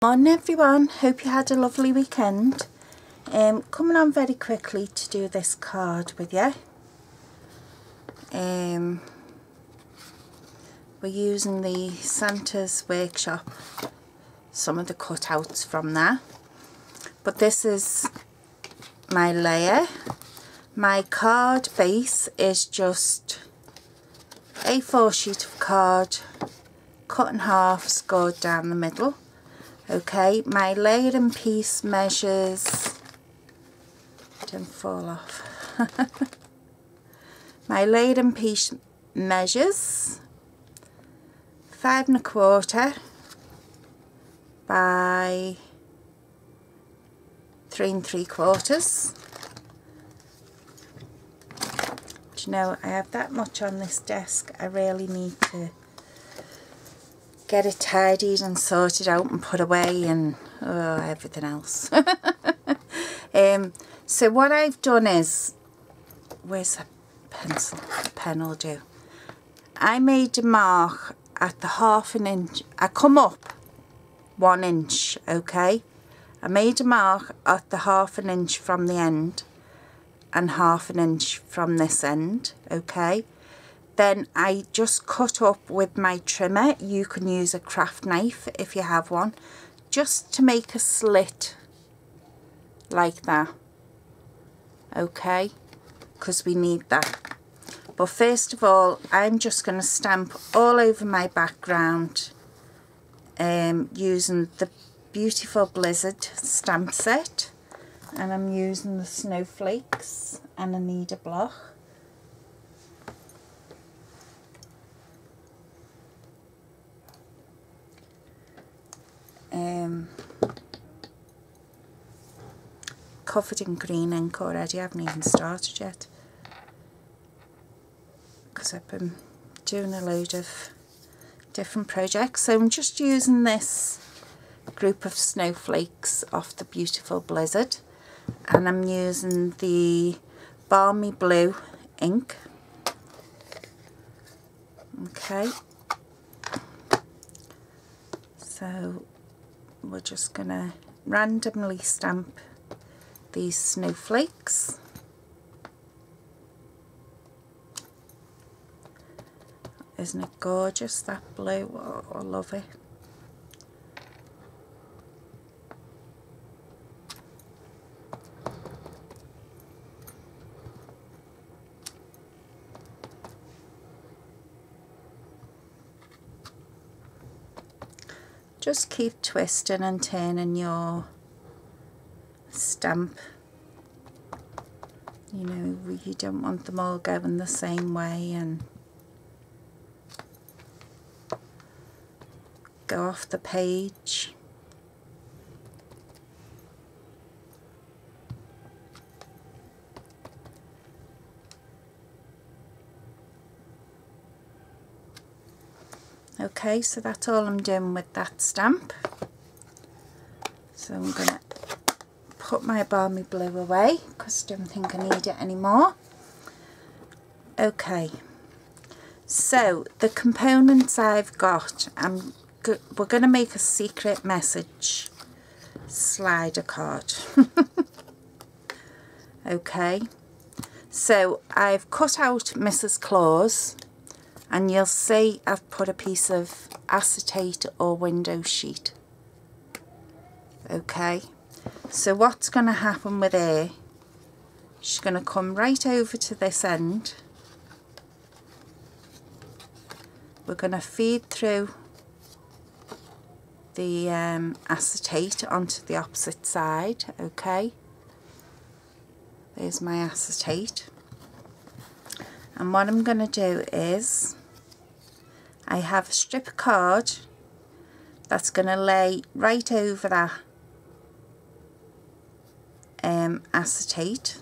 Morning everyone, hope you had a lovely weekend. Coming on very quickly to do this card with you. We're using the Santa's Workshop, some of the cutouts from there. But this is my layer. My card base is just A4 sheet of card, cut in half, scored down the middle. Okay, my layer and piece measures, don't fall off. My layer and piece measures 5 1/4 by 3 3/4. Do you know, I have that much on this desk. I really need to get it tidied and sorted out and put away and everything else. So what I've done is, where's the pencil? The pen will do. I made a mark at the 1/2 inch. I come up 1 inch, okay? I made a mark at the 1/2 inch from the end and 1/2 inch from this end, okay? Then I just cut up with my trimmer. You can use a craft knife if you have one, just to make a slit like that, okay, because we need that. But first of all, I'm just going to stamp all over my background using the beautiful Blizzard stamp set, and I'm using the snowflakes and a needle block. Covered in green ink already. I haven't even started yet because I've been doing a load of different projects. So I'm just using this group of snowflakes off the beautiful Blizzard, and I'm using the Balmy Blue ink. Okay, so we're just gonna randomly stamp these snowflakes. Isn't it gorgeous, that blue? Oh, I love it. Just keep twisting and turning your stamp. You know, you don't want them all going the same way and go off the page. Okay, so that's all I'm doing with that stamp. So I'm going to put my Balmy Blue away because I don't think I need it anymore. Okay, so the components I've got, we're going to make a secret message slider card. Okay, so I've cut out Mrs. Claus, and you'll see I've put a piece of acetate or window sheet. Okay, so what's going to happen with her, she's going to come right over to this end. We're going to feed through the acetate onto the opposite side. Okay, there's my acetate, and what I'm going to do is, I have a strip of card that's going to lay right over that acetate.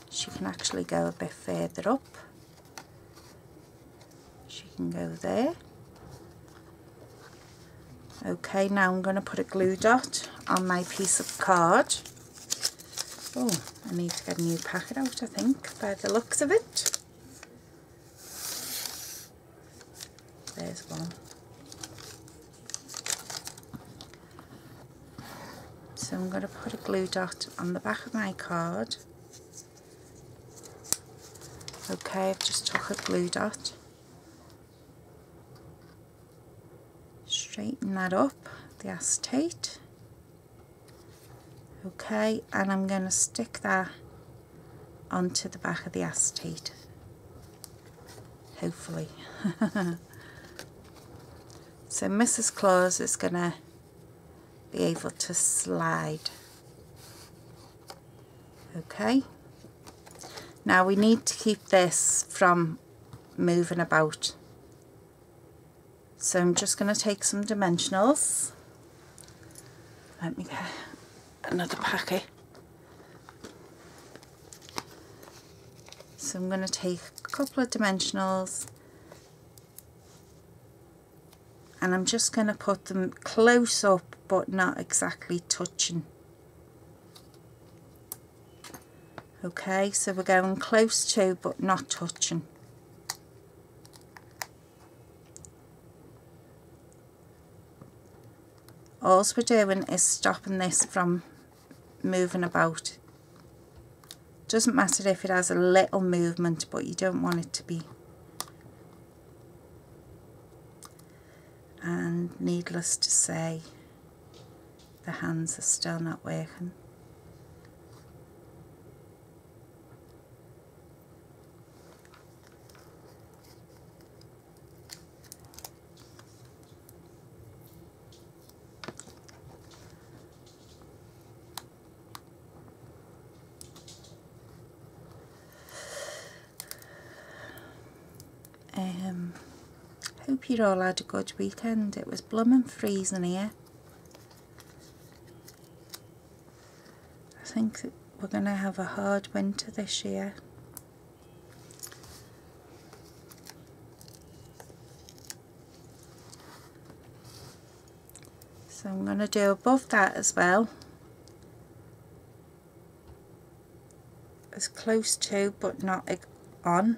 She can actually go a bit further up. She can go there. Okay, now I'm going to put a glue dot on my piece of card. Oh, I need to get a new packet out, I think, by the looks of it. There's one. So I'm going to put a glue dot on the back of my card. Okay, I've just took a glue dot. Straighten that up, the acetate. Okay, and I'm going to stick that onto the back of the acetate. Hopefully. So Mrs. Claus is going to be able to slide. Okay. Now we need to keep this from moving about. So I'm just going to take some dimensionals. Let me get another packet. So I'm going to take a couple of dimensionals and I'm just going to put them close up but not exactly touching. Okay, so we're going close to but not touching. All we're doing is stopping this from moving about. Doesn't matter if it has a little movement, but you don't want it to be. And needless to say, the hands are still not working. Hope you all had a good weekend. It was blooming freezing here. I think that we're going to have a hard winter this year. So I'm going to do above that as well. As close to but not on.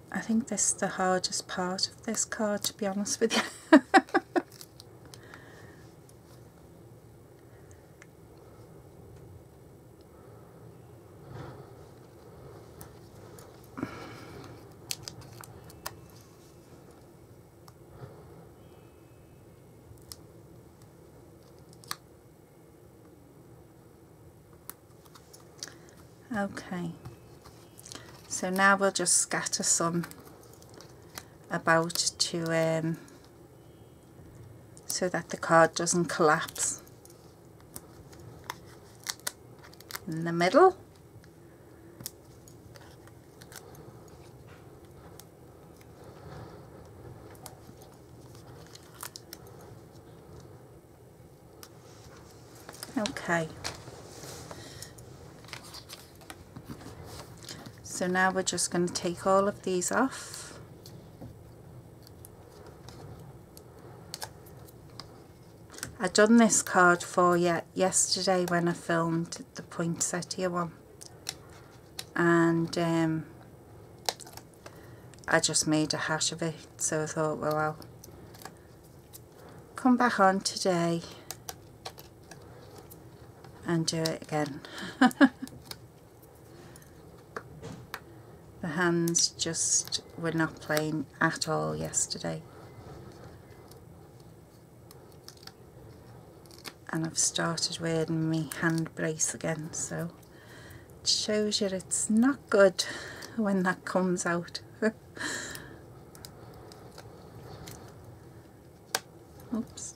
I think this is the hardest part of this card, to be honest with you. Okay. So now we'll just scatter some about to so that the card doesn't collapse. In the middle. Okay. So now we're just going to take all of these off. I done this card for you yesterday when I filmed the poinsettia one, and I just made a hash of it, so I thought, well, I'll come back on today and do it again. The hands just were not playing at all yesterday. And I've started wearing my hand brace again, so it shows you it's not good when that comes out. Oops.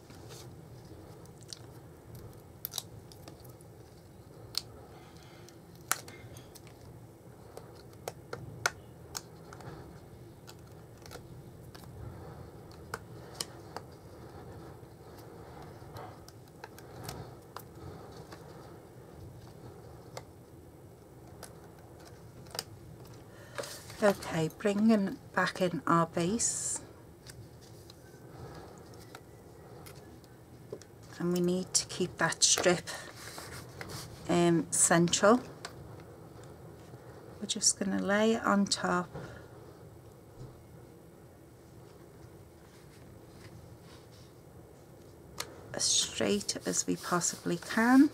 Okay, bringing back in our base. and we need to keep that strip central. We're just going to lay it on top as straight as we possibly can.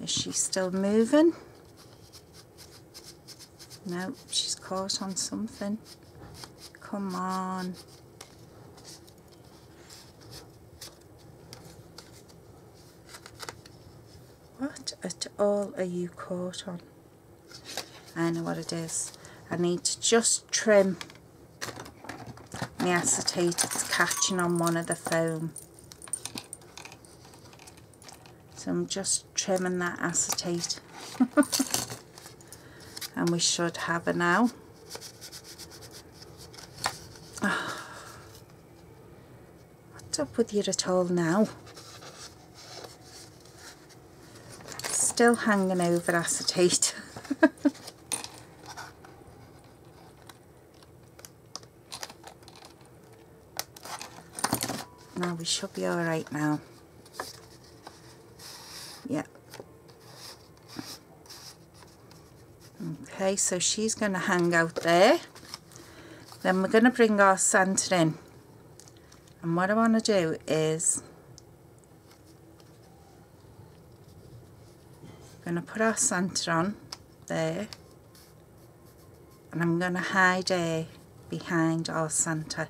Is she still moving? No, she's caught on something. Come on. What at all are you caught on? I know what it is. I need to just trim my acetate. It's catching on one of the foam. So I'm just trimming that acetate. And we should have her now. Oh, what's up with you at all now? Still hanging over acetate. Now we should be all right now. Yeah. Okay, so she's going to hang out there. Then we're going to bring our centre in. And what I want to do is I'm going to put our centre on there. And I'm going to hide her behind our centre.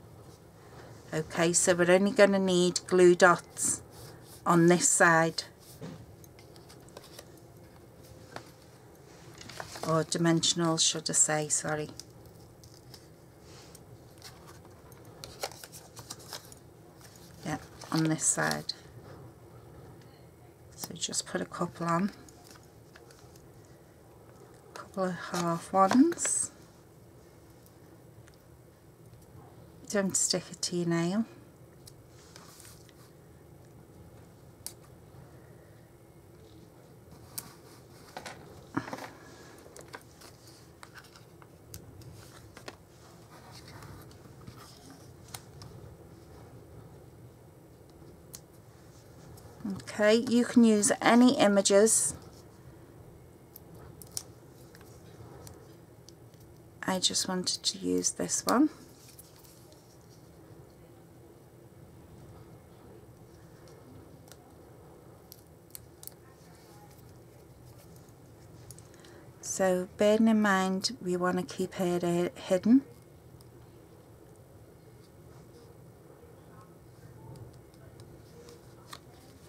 Okay, so we're only going to need glue dots on this side. Or dimensional, should I say, sorry. Yeah, on this side. So just put a couple on. A couple of half ones. Don't stick it to your nail. Okay, you can use any images. I just wanted to use this one. So bearing in mind we want to keep her hidden.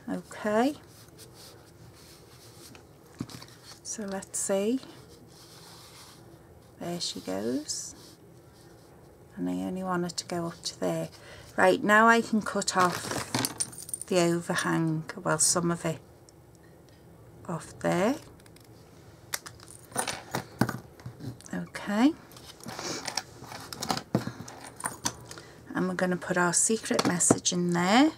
Okay, so let's see. There she goes. And I only want it to go up to there. Right, now I can cut off the overhang, well, some of it off there. Okay. And we're going to put our secret message in there.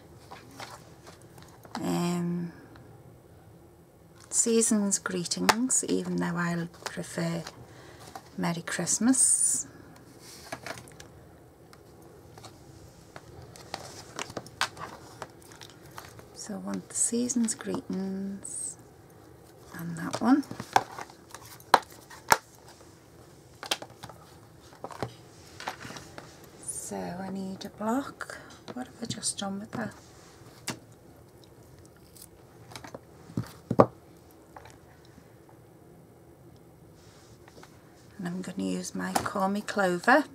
Season's greetings, even though I prefer Merry Christmas. So I want the season's greetings and that one. So I need a block. What have I just done with that? And I'm going to use my Call Me Clover.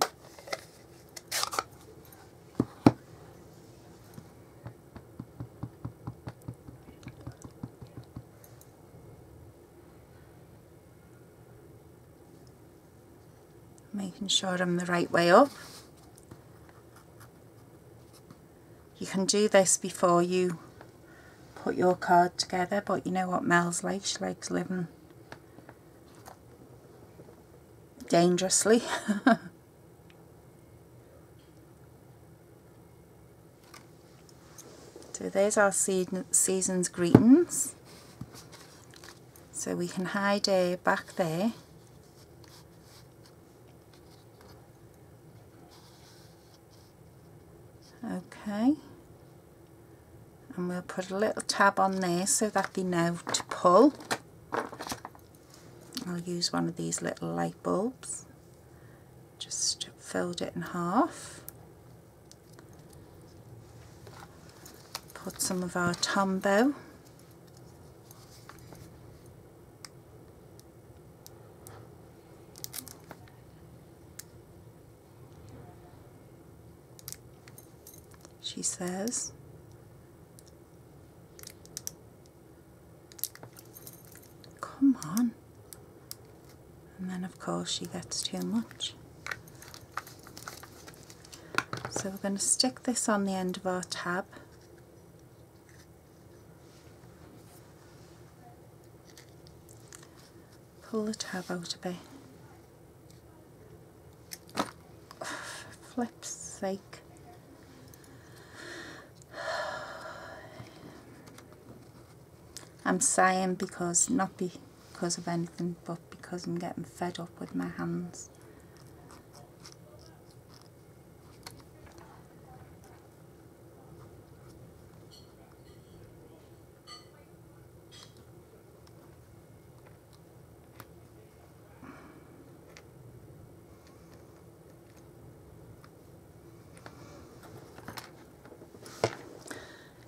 Making sure I'm the right way up. You can do this before you put your card together, but you know what Mel's like, she likes living dangerously. So there's our season's greetings. So we can hide her back there. Okay. and we'll put a little tab on there so that they know to pull. I'll use one of these little light bulbs. Just fold it in half. Put some of our Tombow. She says. Come on. And then of course she gets too much. So we're going to stick this on the end of our tab. Pull the tab out a bit. Oh, for flip's sake. I'm sighing because, not because of anything, but because I'm getting fed up with my hands.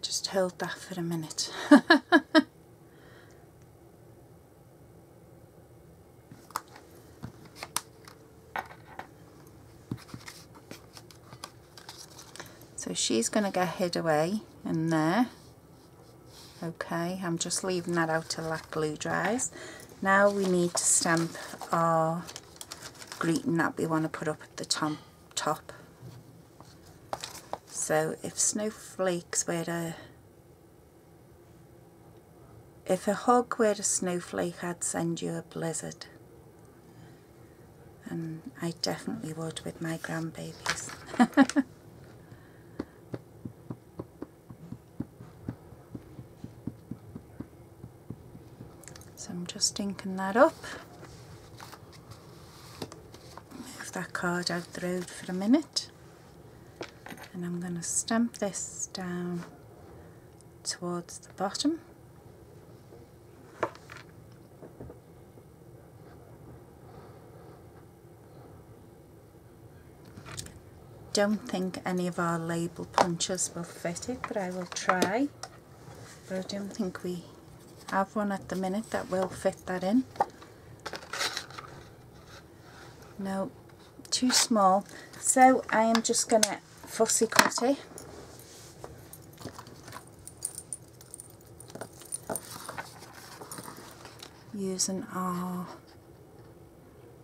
Just hold that for a minute. So she's going to get hid away in there. Okay, I'm just leaving that out till that glue dries. Now we need to stamp our greeting that we want to put up at the top. So if snowflakes were to... If a hug were a snowflake, I'd send you a blizzard. And I definitely would with my grandbabies. So I'm just inking that up. Move that card out the road for a minute. And I'm going to stamp this down towards the bottom. Don't think any of our label punches will fit it, but I will try. But I don't think we have one at the minute that will fit that in. No, too small. So I am just going to fussy cut it. Using our...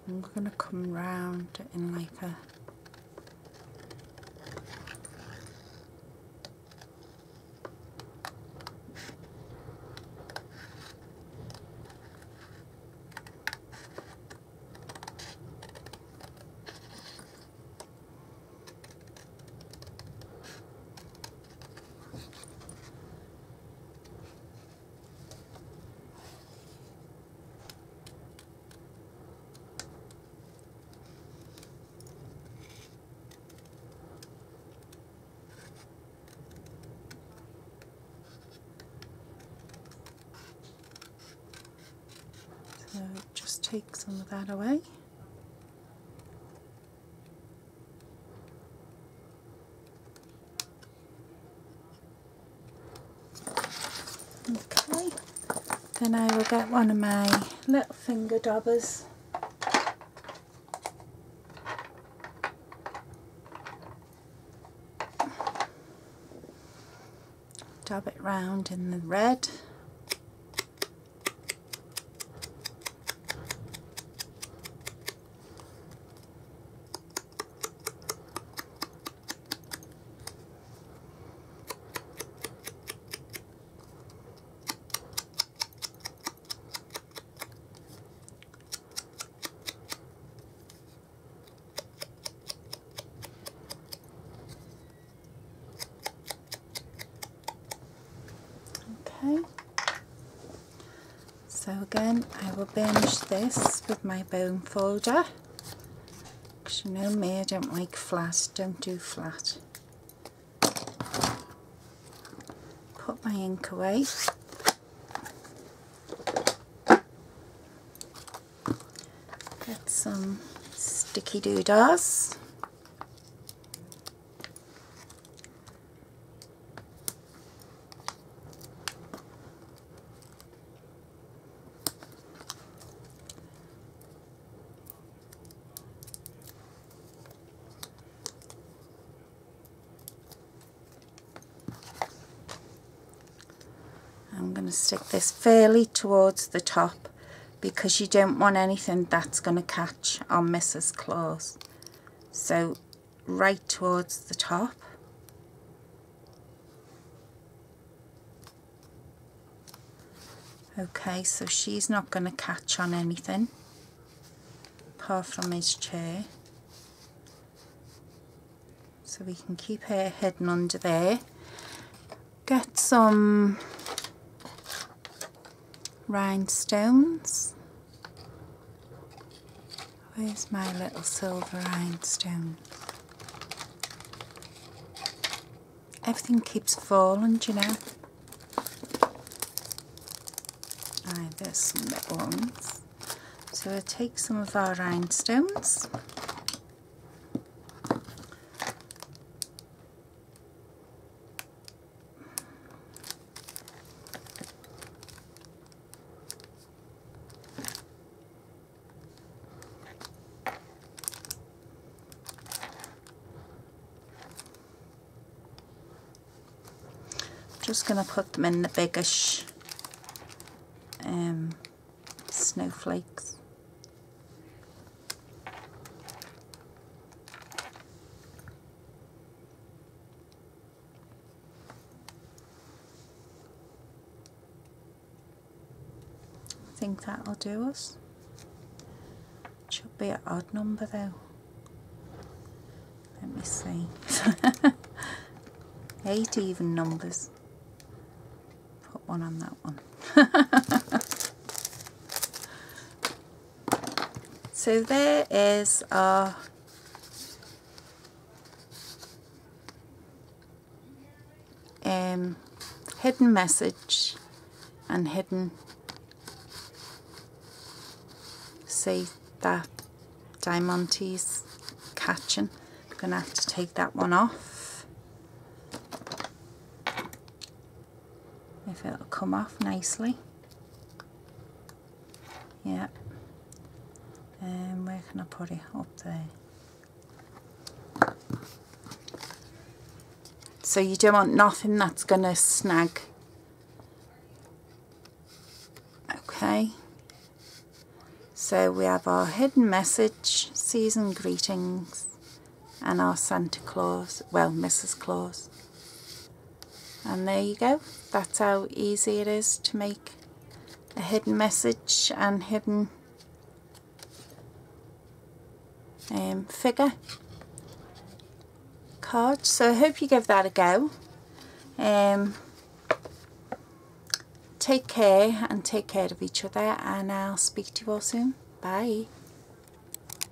I'm going to come round in like a... So just take some of that away. Okay, then I will get one of my little finger daubers. Dab it round in the red. Okay, so again I will binge this with my bone folder, because you know me, I don't like flat, don't do flat. put my ink away. Get some sticky doodahs. I'm going to stick this fairly towards the top because you don't want anything that's going to catch on Mrs. Claus. So right towards the top. Okay, so she's not going to catch on anything apart from his chair. So we can keep her hidden under there. Get some rhinestones. Where's my little silver rhinestone? Everything keeps falling, do you know? Aye, there's some little ones. So we'll take some of our rhinestones. Just going to put them in the biggish snowflakes. I think that'll do us. It should be an odd number though. Let me see. 8 even numbers. Put one on that one. So there is our hidden message and hidden, see that Diamante's catching. I'm going to have to take that one off. If it'll come off nicely. Yeah. Where can I put it? Up there. So you don't want nothing that's going to snag. Okay. So we have our hidden message, season greetings, and our Santa Claus, well, Mrs. Claus. And there you go. That's how easy it is to make a hidden message and hidden figure card. So I hope you give that a go. Take care and take care of each other, and I'll speak to you all soon. Bye.